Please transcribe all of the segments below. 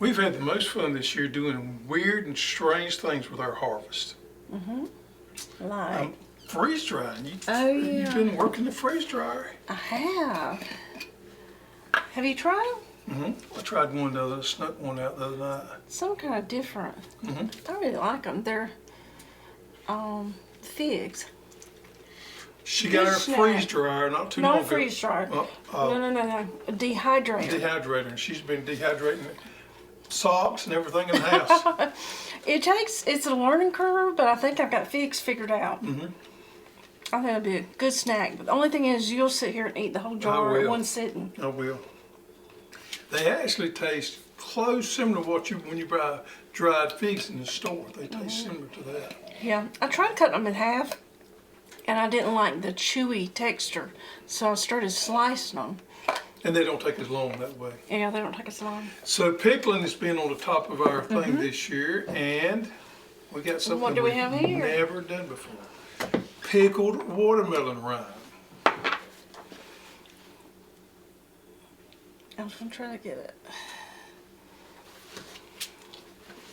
We've had the most fun this year doing weird and strange things with our harvest. Like? Freeze drying. You've been working the freeze dryer. I have. Have you tried them? I tried one the other, snuck one out the other night. Some kind of different. I really like them. They're figs. She got her freeze dryer not too long ago. Not a freeze dryer. No. A dehydrator. Dehydrator. And she's been dehydrating socks and everything in the house. It's a learning curve, but I think I've got figs figured out. I think it'll be a good snack. But the only thing is, you'll sit here and eat the whole jar at one sitting. I will. They actually taste close, similar to what when you buy dried figs in the store. They taste similar to that. Yeah, I tried cutting them in half, and I didn't like the chewy texture, so I started slicing them. And they don't take as long that way. Yeah, they don't take as long. So pickling has been on the top of our thing this year, and we got something What do we have here? Never done before. Pickled watermelon rind. I was gonna try to get it.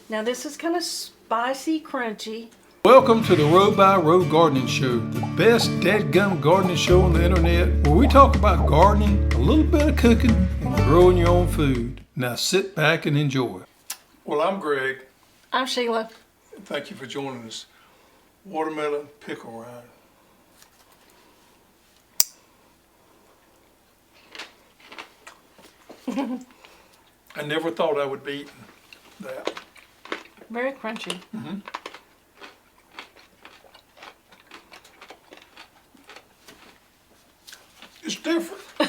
Now this is kind of spicy, crunchy. Welcome to the Row by Row Gardening Show, the best dadgum gardening show on the internet, where we talk about gardening, a little bit of cooking, and growing your own food. Now sit back and enjoy. Well, I'm Greg. I'm Sheila. Thank you for joining us. Watermelon pickle rind. I never thought I would be eating that. Very crunchy. It's different. A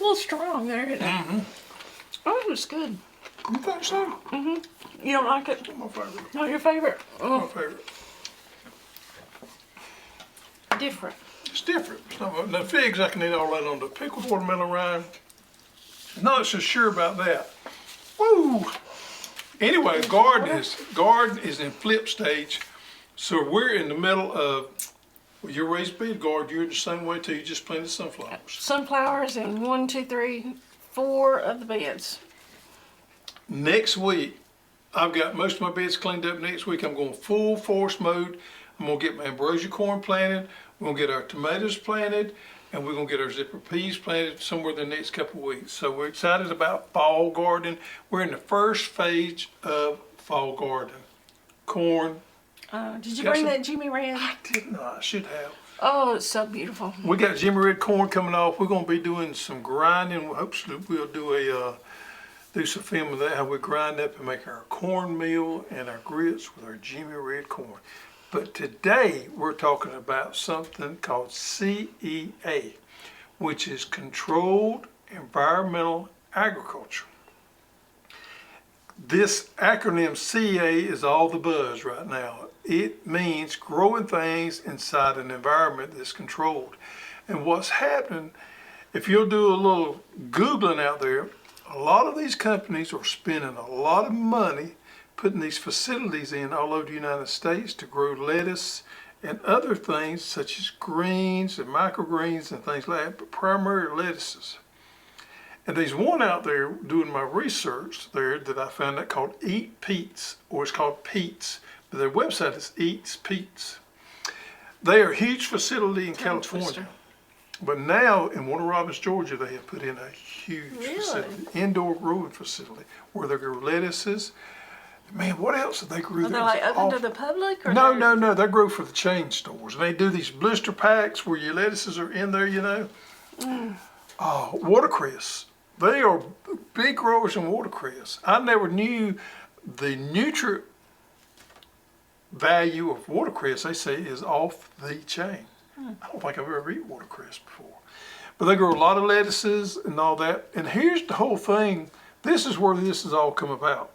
little strong there, isn't it? Oh, it's good. You think so? You don't like it? It's my favorite. Not your favorite? My favorite. Different. It's different. It's not, the figs, I can eat all that on the pickled watermelon rind. Not so sure about that. Woo! Anyway, garden is in flip stage. So we're in the middle of, well, your raised bed garden, you're the same way too. You just planted sunflowers. Sunflowers in 1, 2, 3, 4 of the beds. Next week, I've got most of my beds cleaned up. Next week, I'm going full force mode. I'm going to get my ambrosia corn planted. We're going to get our tomatoes planted. And we're going to get our zipper peas planted somewhere in the next couple of weeks. So we're excited about fall gardening. We're in the first phase of fall gardening. Corn. Did you bring that Jimmy Red? I didn't know. I should have. Oh, it's so beautiful. We got Jimmy Red corn coming off. We're going to be doing some grinding. Hopefully we'll do some film of that, how we grind up and make our cornmeal and our grits with our Jimmy Red corn. But today we're talking about something called CEA, which is Controlled Environmental Agriculture. This acronym CEA is all the buzz right now. It means growing things inside an environment that's controlled. And what's happening, if you'll do a little Googling out there, a lot of these companies are spending a lot of money putting these facilities in all over the United States to grow lettuce and other things such as greens and microgreens and things like that, but primarily lettuces. And there's one out there doing my research there that I found out called Eat Pete's, or it's called Pete's, but their website is Eats Pete's. They are a huge facility in California. But now in Warner Robins, Georgia, they have put in a huge facility, indoor growing facility, where they grow lettuces. Man, what else did they grow? Are they like open to the public? Or No. They grow for the chain stores. And they do these blister packs where your lettuces are in there, you know. Oh, watercress. They are big growers in watercress. I never knew the nutrient value of watercress, they say, is off the chain. I don't think I've ever eaten watercress before. But they grow a lot of lettuces and all that. And here's the whole thing. This is where this has all come about.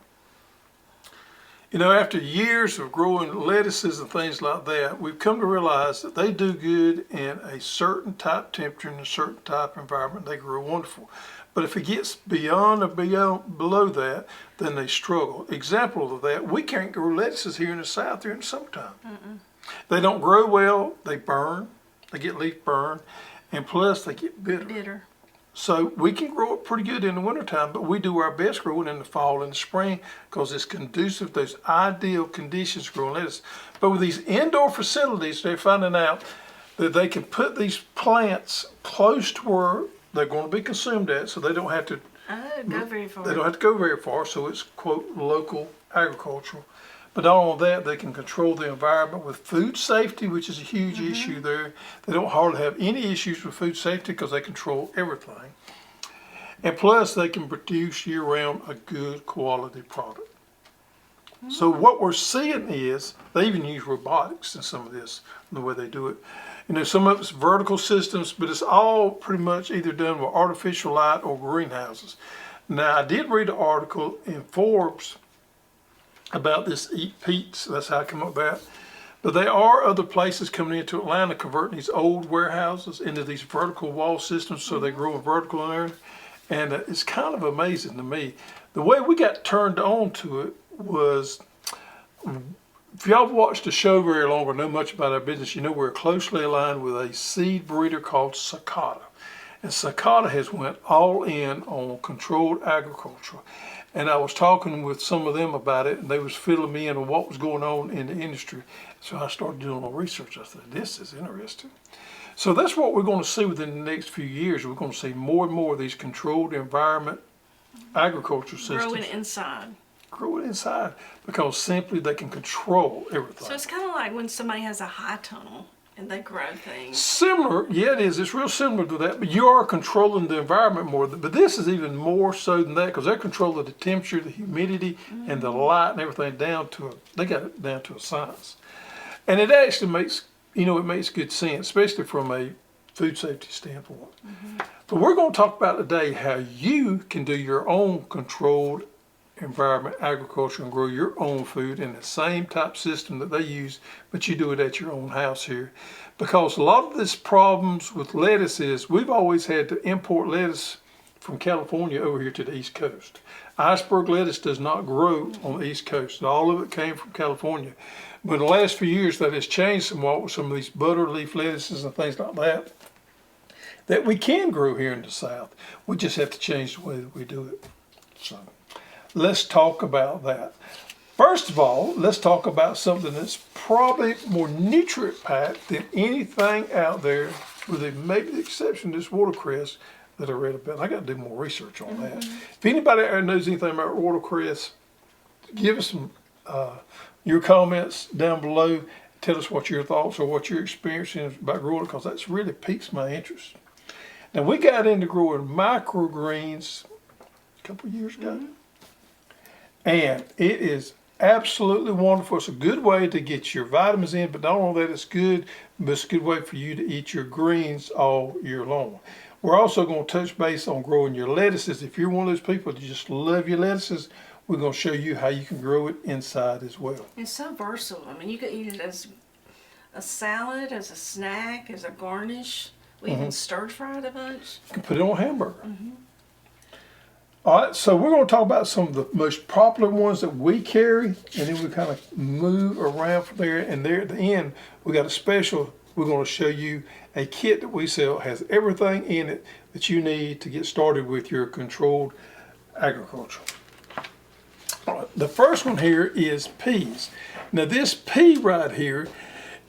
You know, after years of growing lettuces and things like that, we've come to realize that they do good in a certain type temperature and a certain type environment. They grow wonderful. But if it gets beyond or below that, then they struggle. Example of that, we can't grow lettuces here in the South during the summertime. They don't grow well, they burn, they get leaf burn, and plus they get bitter. So we can grow it pretty good in the wintertime, but we do our best growing in the fall and the spring because it's conducive, those ideal conditions growing lettuce. But with these indoor facilities, they're finding out that they can put these plants close to where they're going to be consumed at, so they don't have to go very far. They don't have to go very far, so it's, quote, local agricultural. But not only that, they can control the environment with food safety, which is a huge issue there. They don't hardly have any issues with food safety because they control everything. And plus, they can produce year-round a good quality product. So what we're seeing is, they even use robotics in some of this, in the way they do it. You know, some of it's vertical systems, but it's all pretty much either done with artificial light or greenhouses. Now, I did read an article in Forbes about this Eat Pete's, that's how I come up with that. But there are other places coming into Atlanta converting these old warehouses into these vertical wall systems, so they grow vertical in there. And it's kind of amazing to me. The way we got turned on to it was, if y'all have watched the show very long or know much about our business, you know we're closely aligned with a seed breeder called Cicada. And Cicada has went all in on controlled agriculture. And I was talking with some of them about it, and they was filling me in on what was going on in the industry. So I started doing a little research. I said, this is interesting. So that's what we're going to see within the next few years. We're going to see more and more of these controlled environment agriculture systems. Growing inside. Grow it inside, because simply they can control everything. So it's kind of like when somebody has a high tunnel and they grow things. Similar, yeah, it is. It's real similar to that, but you are controlling the environment more. But this is even more so than that, because they're controlling the temperature, the humidity, and the light and everything they got it down to a science. And it actually makes, it makes good sense, especially from a food safety standpoint. But we're going to talk about today how you can do your own controlled environment agriculture and grow your own food in the same type system that they use, but you do it at your own house here. Because a lot of this problems with lettuce is we've always had to import lettuce from California over here to the East Coast. Iceberg lettuce does not grow on the East Coast. All of it came from California. But in the last few years that has changed somewhat with some of these butter leaf lettuces and things like that we can grow here in the South. We just have to change the way that we do it. So let's talk about that. First of all, let's talk about something that's probably more nutrient packed than anything out there, with maybe the exception of this watercress that I read about. I got to do more research on that. If anybody out there knows anything about watercress, give us some your comments down below. Tell us what your thoughts or what you're experiencing about growing, because that's really piques my interest. Now, we got into growing microgreens a couple of years ago. And it is absolutely wonderful. It's a good way to get your vitamins in, but not only that, it's good, but it's a good way for you to eat your greens all year long. We're also going to touch base on growing your lettuces. If you're one of those people that just love your lettuces, we're going to show you how you can grow it inside as well. It's so versatile. I mean, you could eat it as a salad, as a snack, as a garnish. We even stir fried a bunch. You can put it on a hamburger. All right, so we're going to talk about some of the most popular ones that we carry, and then we kind of move around from there. And there at the end, we got a special. We're going to show you a kit that we sell. It has everything in it that you need to get started with your controlled agriculture. All right, the first one here is peas. Now this pea right here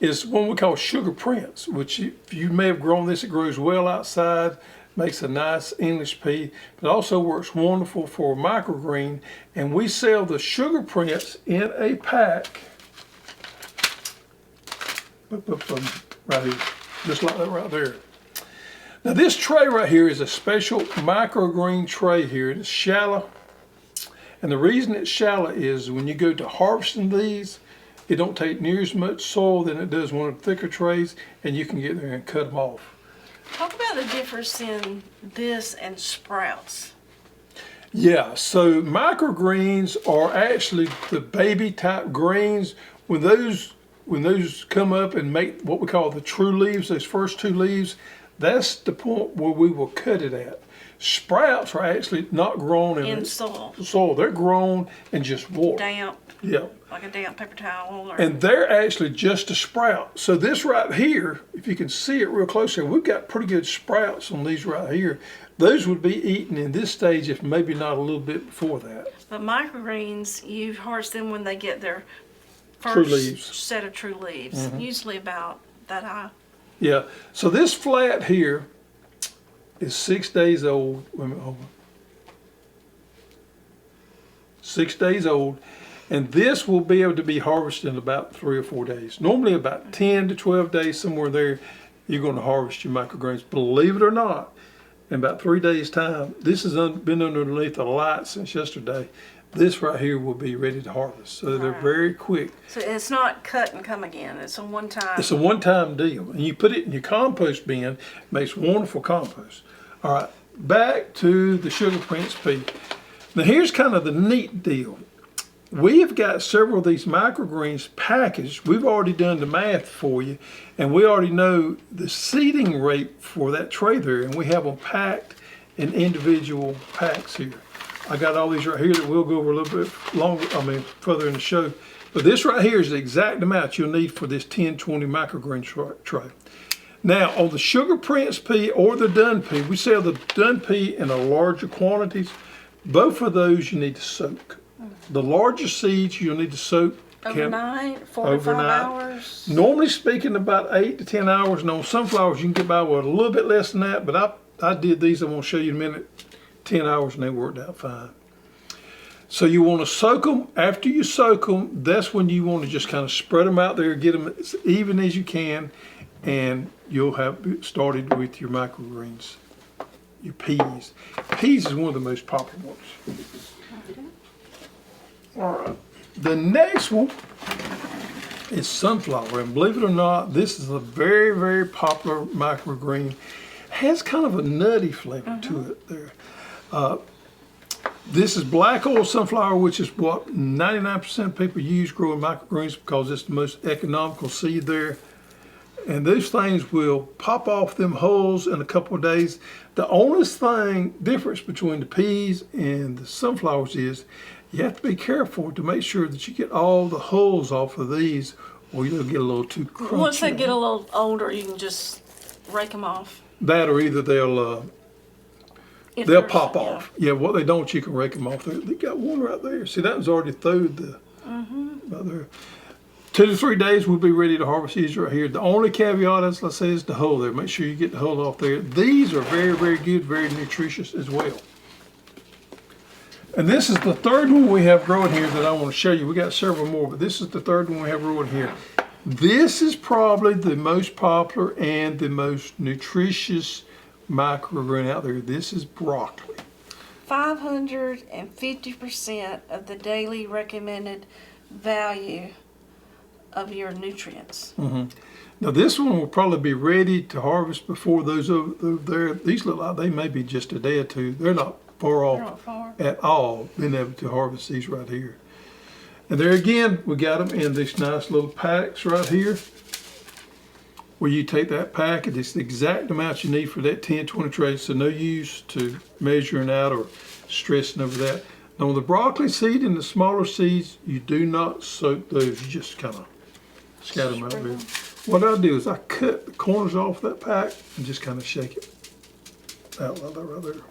is one we call sugar prince, which you may have grown this. It grows well outside. Makes a nice English pea, but also works wonderful for microgreen. And we sell the sugar prints in a pack, right here, just like that right there. Now this tray right here is a special microgreen tray here. It's shallow, and the reason it's shallow is when you go to harvesting these, it don't take near as much soil than it does one of the thicker trays, and you can get there and cut them off. Talk about the difference in this and sprouts. Yeah, so microgreens are actually the baby type greens. When those come up and make what we call the true leaves, those first two leaves, that's the point where we will cut it at. Sprouts are actually not grown In soil. soil. They're grown in just water. Damp. Yeah. Like a damp paper towel. Or... And they're actually just a sprout. So this right here, if you can see it real close here, we've got pretty good sprouts on these right here. Those would be eaten in this stage, if maybe not a little bit before that. But microgreens, you harvest them when they get their True first leaves. set of true leaves. Usually about that high. Yeah. So this flat here is 6 days old. Wait a minute, hold on. 6 days old. And this will be able to be harvested in about 3 or 4 days. Normally about 10 to 12 days, somewhere there, you're going to harvest your microgreens. Believe it or not, in about 3 days' time, this has been underneath the light since yesterday. This right here will be ready to harvest. So they're very quick. So it's not cut and come again. It's a one-time. It's a one-time deal. And you put it in your compost bin, it makes wonderful compost. All right, back to the Sugar Prince pea. Now here's kind of the neat deal. We've got several of these microgreens packaged. We've already done the math for you, and we already know the seeding rate for that tray there, and we have them packed in individual packs here. I got all these right here that we'll go over a little bit longer, further in the show. But this right here is the exact amount you'll need for this 10-20 microgreen tray. Now, on the Sugar Prince pea or the dun pea, we sell the dun pea in a larger quantities. Both of those you need to soak. The larger seeds you'll need to soak Overnight, 4 to 5 hours. Normally speaking, about 8 to 10 hours. And on sunflowers, you can get by with a little bit less than that. But I did these. I'm going to show you in a minute. 10 hours, and they worked out fine. So you want to soak them. After you soak them, that's when you want to just kind of spread them out there, get them as even as you can, and you'll have started with your microgreens, your peas. Peas is one of the most popular ones. All right. The next one is sunflower, and believe it or not, this is a very, very popular microgreen. Has kind of a nutty flavor to it there. This is black oil sunflower, which is what 99% of people use growing microgreens because it's the most economical seed there. And those things will pop off them hulls in a couple of days. The only difference between the peas and the sunflowers is you have to be careful to make sure that you get all the hulls off of these, or you'll get a little too crunchy. Once they get a little older, you can just rake them off. That, or either they'll pop off. Yeah, what they don't, you can rake them off. They got one right there. See, that was already through right there. 2 to 3 days, we'll be ready to harvest these right here. The only caveat, as I say, is the hull there. Make sure you get the hull off there. These are very, very good, very nutritious as well. And this is the third one we have growing here that I want to show you. We got several more, but this is the third one we have growing here. This is probably the most popular and the most nutritious microgreen out there. This is broccoli. 550% of the daily recommended value of your nutrients. Now this one will probably be ready to harvest before those over there. These look like they may be just a day or two. They're not far off at all, being able to harvest these right here. And there again, we got them in these nice little packs right here, where you take that pack and it's the exact amount you need for that 10-20 trays, so no use to measuring out or stressing over that. Now on the broccoli seed and the smaller seeds, you do not soak those, you just kind of scatter them out there. What I do is I cut the corners off that pack and just kind of shake it out like that right there.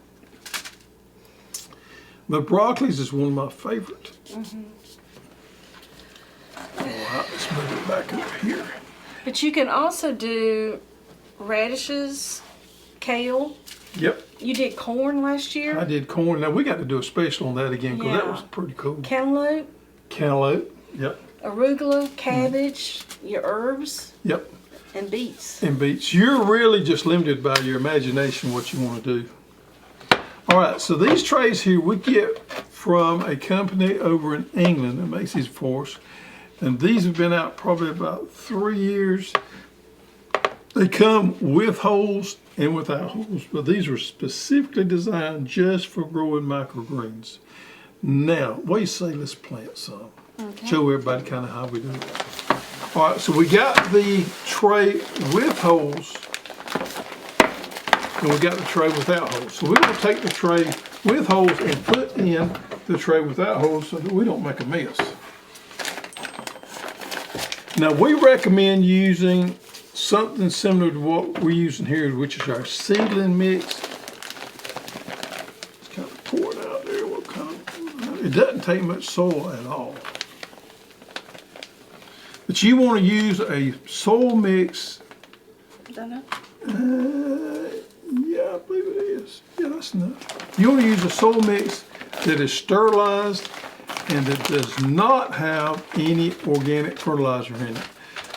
But broccolis is one of my favorite. All right, let's move it back up here. But you can also do radishes, kale. Yep. You did corn last year. I did corn. Now we got to do a special on that again because that was pretty cool. Cantaloupe. Cantaloupe. Yep. Arugula, cabbage, your herbs. Yep. And beets. And beets. You're really just limited by your imagination what you want to do. All right, so these trays here we get from a company over in England that makes these for us. And these have been out probably about 3 years. They come with holes and without holes, but these are specifically designed just for growing microgreens. Now, what do you say, let's plant some. Okay. Show everybody kind of how we do it. All right, so we got the tray with holes. and we got the tray without holes. So we're going to take the tray with holes and put in the tray without holes so that we don't make a mess. Now we recommend using something similar to what we're using here, which is our seedling mix. Just kind of pour it out there. It doesn't take much soil at all. But you want to use a soil mix. Done Yeah, I believe it is. Yeah, that's enough. You want to use a soil mix that is sterilized and that does not have any organic fertilizer in it.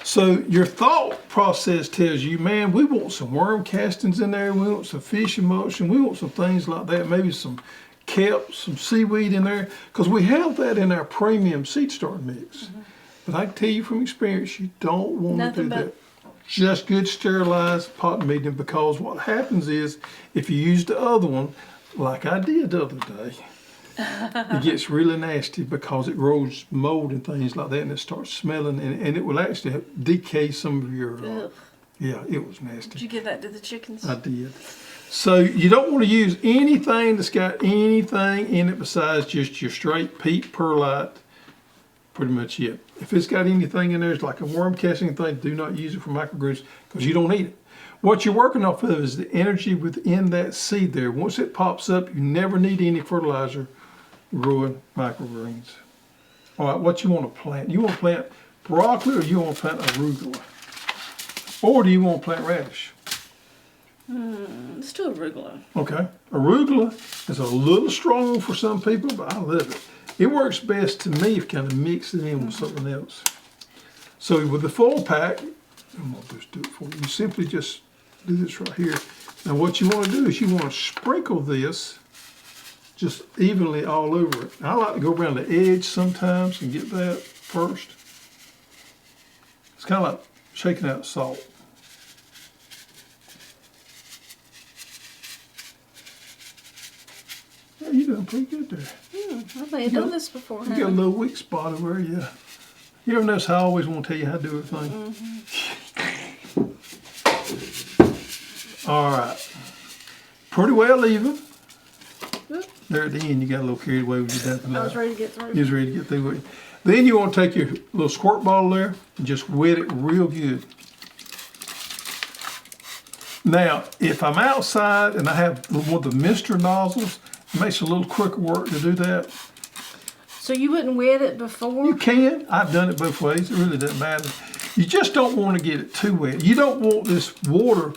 So your thought process tells you, man, we want some worm castings in there, we want some fish emulsion, we want some things like that, maybe some kelp, some seaweed in there, because we have that in our premium seed starter mix. But I can tell you from experience, you don't want to do that. Just good sterilized pot medium, because what happens is if you use the other one, like I did the other day, it gets really nasty because it grows mold and things like that, and it starts smelling, and it will actually decay some of your, yeah, it was nasty. Did you give that to the chickens? I did. So you don't want to use anything that's got anything in it besides just your straight peat perlite, pretty much it. If it's got anything in there, it's like a worm casting thing, do not use it for microgreens because you don't need it. What you're working off of is the energy within that seed there. Once it pops up, you never need any fertilizer growing microgreens. All right, what you want to plant? You want to plant broccoli or you want to plant arugula? Or do you want to plant radish? Let's do arugula. Okay, arugula is a little strong for some people, but I love it. It works best to me if you kind of mix it in with something else. So with the full pack, I'm going to just do it for you. You simply just do this right here. Now what you want to do is you want to sprinkle this just evenly all over it. I like to go around the edge sometimes and get that first. It's kind of like shaking out salt. Yeah, you're doing pretty good there. I may have done this before. You got a little weak spot over there, yeah. You ever notice how I always want to tell you how to do everything? All right. Pretty well even. There at the end, you got a little carried away with your dumping. I was ready to get through. You was ready to get through with it. Then you want to take your little squirt bottle there and just wet it real good. Now, if I'm outside and I have one of the mister nozzles, it makes a little quicker work to do that. So you wouldn't wet it before? You can. I've done it both ways. It really doesn't matter. You just don't want to get it too wet. You don't want this water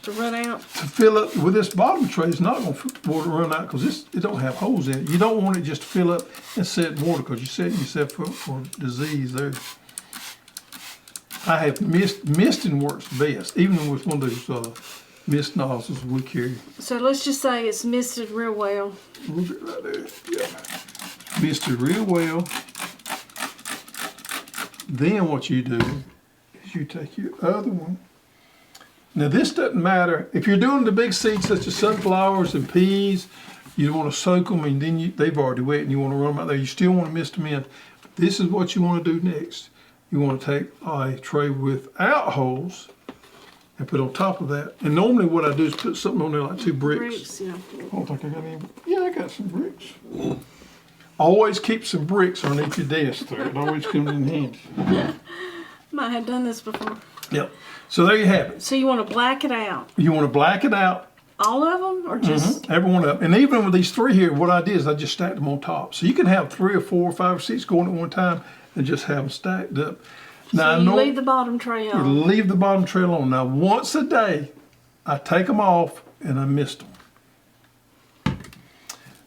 to run out? To fill up with this bottom tray. It's not going to water run out because it don't have holes in it. You don't want it just to fill up and set water because you set yourself up for disease there. I have misting works best, even with one of those mist nozzles we carry. So let's just say it's misted real well. A little bit right there, yeah. Misted real well. Then what you do is you take your other one. Now this doesn't matter. If you're doing the big seeds such as sunflowers and peas, you want to soak them and then they've already wet and you want to run them out there. You still want to mist them in. This is what you want to do next. You want to take a tray without holes and put on top of that. And normally what I do is put something on there like 2 bricks. Bricks, yeah. I don't think I got any. Yeah, I got some bricks. Always keep some bricks underneath your desk there. It always comes in handy. Might have done this before. Yep. So there you have it. So you want to black it out? You want to black it out. All of them, or just every one of them? And even with these 3 here, what I did is I just stacked them on top. So you can have 3 or 4 or 5 or 6 going at one time and just have them stacked up. Now, so you leave the bottom tray on. You leave the bottom tray on. Now once a day, I take them off and I mist them.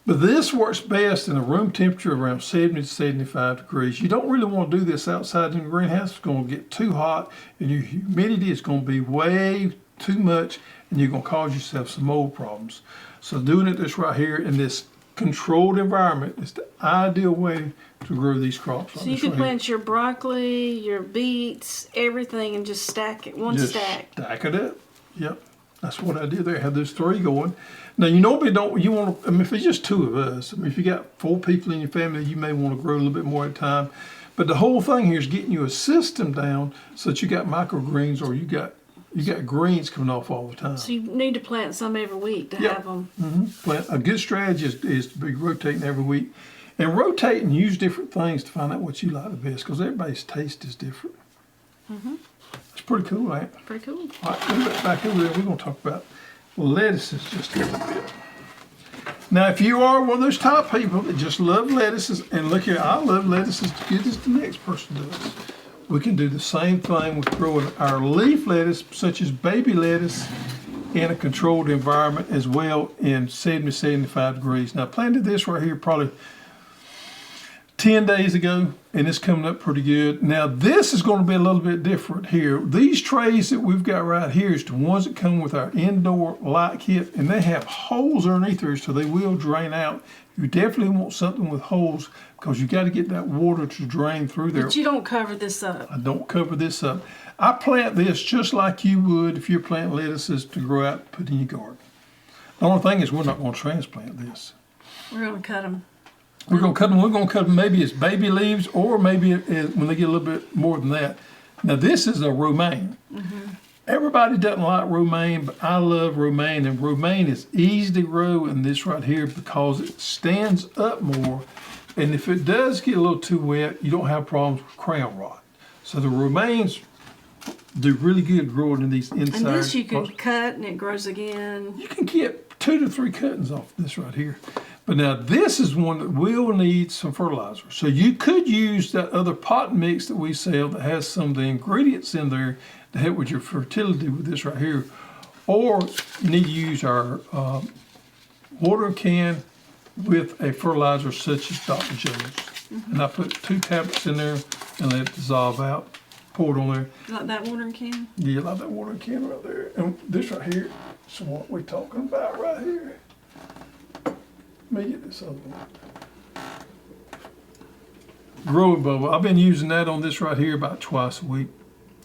But this works best in a room temperature around 70 to 75 degrees. You don't really want to do this outside in the greenhouse. It's going to get too hot and your humidity is going to be way too much and you're going to cause yourself some mold problems. So doing it this right here in this controlled environment is the ideal way to grow these crops. So you can plant your broccoli, your beets, everything and just stack it, one stack. Stack it up. Yep. That's what I did there. I had those 3 going. Now you normally don't, you want to, I mean if it's just 2 of us, I mean if you got 4 people in your family, you may want to grow a little bit more at a time. But the whole thing here is getting you a system down so that you got microgreens or you got You got greens coming off all the time. So you need to plant some every week to have them. Plant. A good strategy is to be rotating every week. And rotate and use different things to find out what you like the best, because everybody's taste is different. It's pretty cool, ain't it? Pretty cool. All right, we'll get back over there. We're going to talk about lettuces just a little bit. Now, if you are one of those type of people that just love lettuces, and look here, I love lettuces as good as the next person does. We can do the same thing with growing our leaf lettuce, such as baby lettuce, in a controlled environment as well in 70, 75 degrees. Now, I planted this right here probably 10 days ago, and it's coming up pretty good. Now, this is going to be a little bit different here. These trays that we've got right here is the ones that come with our indoor light kit, and they have holes underneath there, so they will drain out. You definitely want something with holes, because you got to get that water to drain through there. But you don't cover this up. I don't cover this up. I plant this just like you would if you're planting lettuces to grow out and put in your garden. The only thing is we're not going to transplant this. We're going to cut them. We're going to cut them. We're going to cut them maybe as baby leaves, or maybe when they get a little bit more than that. Now, this is a romaine. Everybody doesn't like romaine, but I love romaine. And romaine is easy to grow in this right here because it stands up more. And if it does get a little too wet, you don't have problems with crown rot. So the romaines do really good growing in these inside. And this you can cut and it grows again. You can get 2 to 3 cuttings off this right here. But now this is one that will need some fertilizer. So you could use that other pot mix that we sell that has some of the ingredients in there to help with your fertility with this right here. Or you need to use our water can with a fertilizer such as Dr. Jones. And I put 2 tablets in there and let it dissolve out. Pour it on there. Like that watering can? Yeah, like that watering can right there. And this right here is what we're talking about right here. Let me get this other one. Growing bubble. I've been using that on this right here about twice a week.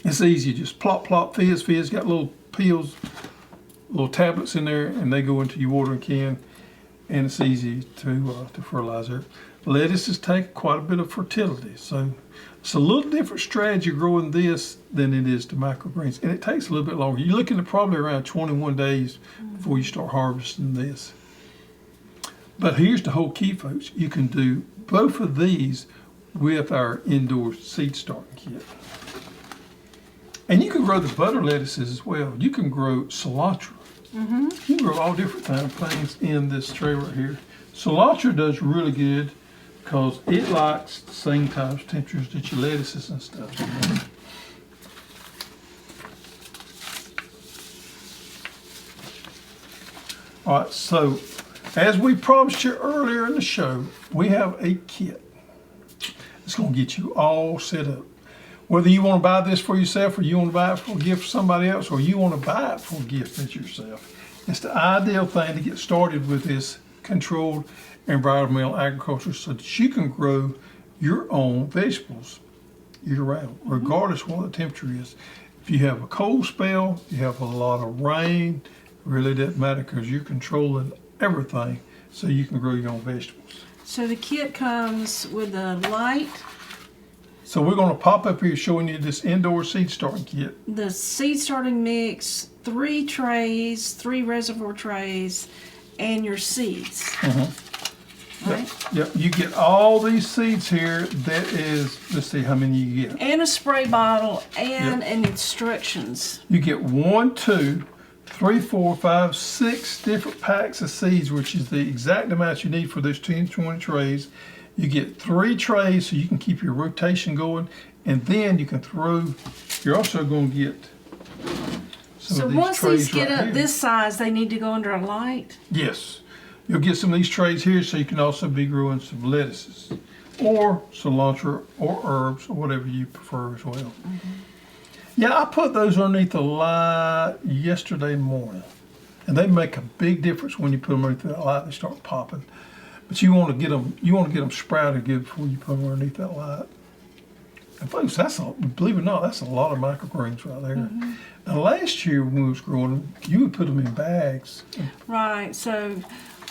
It's easy. Just plop, plop, fizz, fizz. Got little peels, little tablets in there, and they go into your watering can. And it's easy to fertilize it. Lettuces take quite a bit of fertility. So it's a little different strategy growing this than it is to microgreens. And it takes a little bit longer. You're looking at probably around 21 days before you start harvesting this. But here's the whole key, folks. You can do both of these with our indoor seed starting kit. And you can grow the butter lettuces as well. You can grow cilantro. You can grow all different kind of things in this tray right here. Cilantro does really good because it likes the same types of temperatures that your lettuces and stuff. All right, so as we promised you earlier in the show, we have a kit. It's going to get you all set up. Whether you want to buy this for yourself, or you want to buy it for a gift for somebody else, or you want to buy it for a gift for yourself, it's the ideal thing to get started with this controlled environmental agriculture so that you can grow your own vegetables year-round, regardless of what the temperature is. If you have a cold spell, you have a lot of rain, it really doesn't matter because you're controlling everything so you can grow your own vegetables. So the kit comes with a light. So we're going to pop up here showing you this indoor seed starting kit. The seed starting mix, 3 trays, 3 reservoir trays, and your seeds. Right? Yep. You get all these seeds here. That is, let's see how many you get. And a spray bottle and an instructions. You get 1, 2, 3, 4, 5, 6 different packs of seeds, which is the exact amount you need for those 10, 20 trays. You get 3 trays so you can keep your rotation going, and then you can throw, you're also going to get some of these once trays these get right up here. this size, they need to go under a light? Yes. You'll get some of these trays here so you can also be growing some lettuces or cilantro or herbs or whatever you prefer as well. Yeah, I put those underneath the light yesterday morning, and they make a big difference when you put them underneath that light. They start popping. But you want to get them sprouted good before you put them underneath that light. And folks, believe it or not, that's a lot of microgreens right there. Now last year when we was growing them, you would put them in bags. Right, so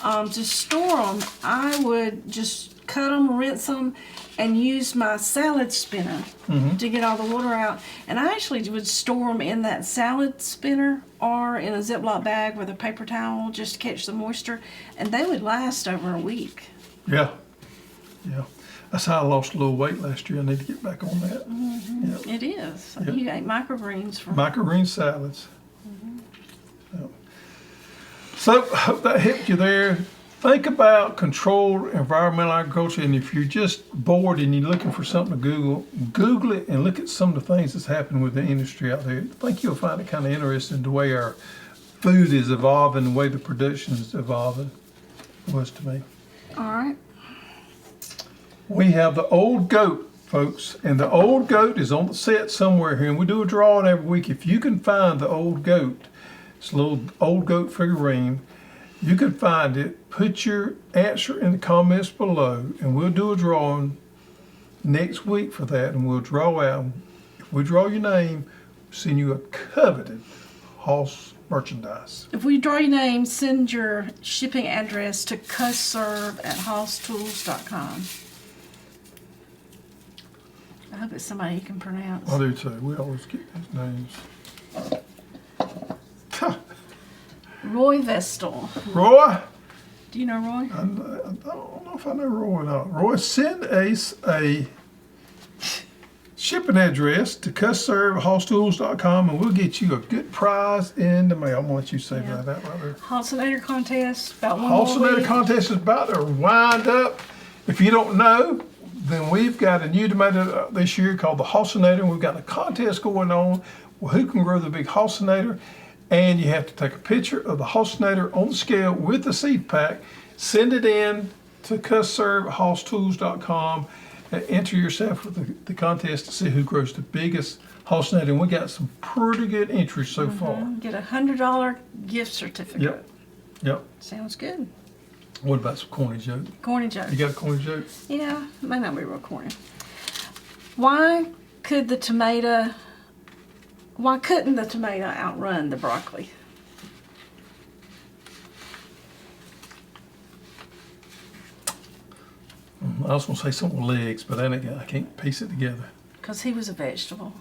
to store them, I would just cut them, rinse them, and use my salad spinner to get all the water out. And I actually would store them in that salad spinner or in a Ziploc bag with a paper towel just to catch the moisture, and they would last over a week. Yeah. Yeah. That's how I lost a little weight last year. I need to get back on that. Yep. It is. Yep. You ate microgreens for Microgreen salads. Yep. So, hope that helped you there. Think about controlled environmental agriculture, and if you're just bored and you're looking for something to Google it and look at some of the things that's happening with the industry out there. I think you'll find it kind of interesting the way our food is evolving, the way the production is evolving. It was to me. All right. We have the old goat, folks, and the old goat is on the set somewhere here, and we do a drawing every week. If you can find the old goat, it's a little old goat figurine, you can find it, put your answer in the comments below, and we'll do a drawing next week for that, and we'll draw out. If we draw your name, we'll send you a coveted Hoss merchandise. If we draw your name, send your shipping address to hosstools.com. I hope it's somebody you can pronounce. I do too. We always get these names. Roy Vestal. Roy? Do you know Roy? I don't know if I know Roy or not. Roy, send us a shipping address to hosstools.com, and we'll get you a good prize in the mail. I'm going to let you say that right there. Hossinator contest, about one more Hossinator week. contest is about to wind up. If you don't know, then we've got a new tomato this year called the Hossinator. We've got a contest going on. Well, who can grow the big Hossinator? And you have to take a picture of the Hossinator on the scale with the seed pack, send it in to hosstools.com, and enter yourself for the contest to see who grows the biggest Hossinator. And we got some pretty good entries so far. Get a $100 gift certificate. Yep. Yep. Sounds good. What about some corny joke? Corny joke. You got a corny joke? Yeah, it may not be real corny. Why couldn't the tomato outrun the broccoli? I was going to say something with legs, but I can't piece it together. Because he was a vegetable.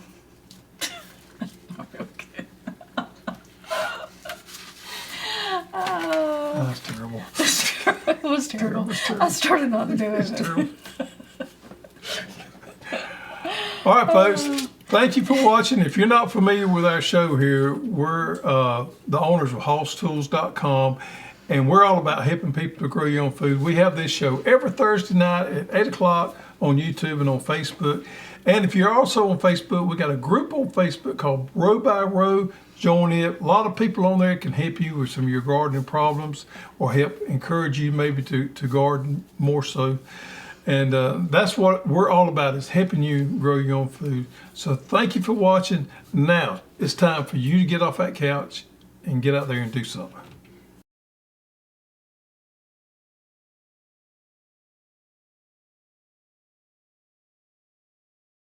Okay. Oh, that's terrible. It was terrible. It was terrible. I started not to do it. Terrible. All right, folks. Thank you for watching. If you're not familiar with our show here, we're the owners of hosstools.com, and we're all about helping people to grow your own food. We have this show every Thursday night at 8 o'clock on YouTube and on Facebook. And if you're also on Facebook, we got a group on Facebook called Row by Row. Join it. A lot of people on there can help you with some of your gardening problems or help encourage you maybe to garden more so. And that's what we're all about, is helping you grow your own food. So thank you for watching. Now it's time for you to get off that couch and get out there and do something.